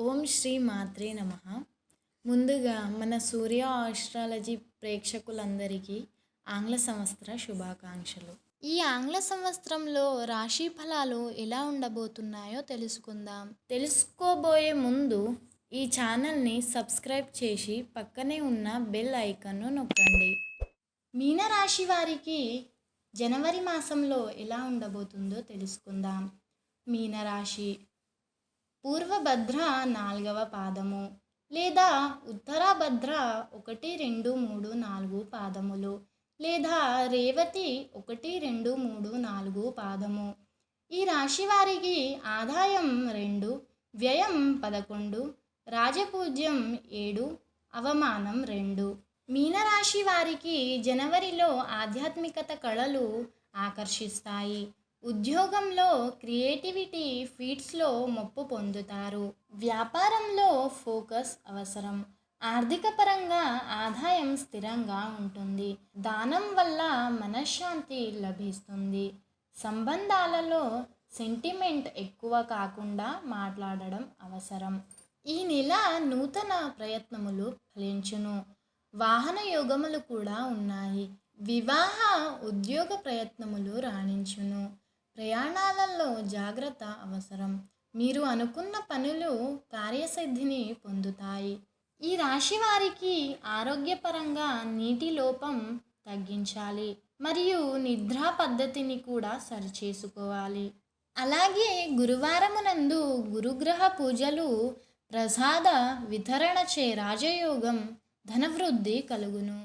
ఓం శ్రీ మాత్రే నమః. ముందుగా మన సూర్య ఆస్ట్రాలజీ ప్రేక్షకులందరికీ ఆంగ్ల సంవత్సర శుభాకాంక్షలు. ఈ ఆంగ్ల సంవత్సరంలో రాశి ఫలాలు ఎలా ఉండబోతున్నాయో తెలుసుకుందాం. తెలుసుకోబోయే ముందు ఈ ఛానల్ని సబ్స్క్రైబ్ చేసి పక్కనే ఉన్న బెల్ ఐకాన్ను నొక్కండి. మీనరాశి వారికి జనవరి మాసంలో ఎలా ఉండబోతుందో తెలుసుకుందాం. మీనరాశి పూర్వభద్ర 4వ పాదము లేదా ఉత్తరాభద్ర 1, 2, 3, 4 పాదములు లేదా రేవతి 1, 2, 3, 4 పాదము. ఈ రాశి వారికి ఆదాయం 2, వ్యయం 11, రాజపూజ్యం 7, అవమానం 2. మీనరాశి వారికి జనవరిలో ఆధ్యాత్మికత కళలు ఆకర్షిస్తాయి. ఉద్యోగంలో క్రియేటివిటీ ఫీట్స్లో మొప్పు పొందుతారు. వ్యాపారంలో ఫోకస్ అవసరం. ఆర్థిక పరంగా ఆదాయం స్థిరంగా ఉంటుంది. దానం వల్ల మనశ్శాంతి లభిస్తుంది. సంబంధాలలో సెంటిమెంట్ ఎక్కువ కాకుండా మాట్లాడడం అవసరం. ఈ నెల నూతన ప్రయత్నములు ఫలించును. వాహన యోగములు కూడా ఉన్నాయి. వివాహ ఉద్యోగ ప్రయత్నములు రాణించును. ప్రయాణాలలో జాగ్రత్త అవసరం. మీరు అనుకున్న పనులు కార్యసిద్ధిని పొందుతాయి. ఈ రాశి వారికి ఆరోగ్యపరంగా నీటి లోపం తగ్గించాలి మరియు నిద్రా పద్ధతిని కూడా సరిచేసుకోవాలి. అలాగే గురువారమునందు గురుగ్రహ పూజలు ప్రసాద వితరణచే రాజయోగం ధనవృద్ధి కలుగును.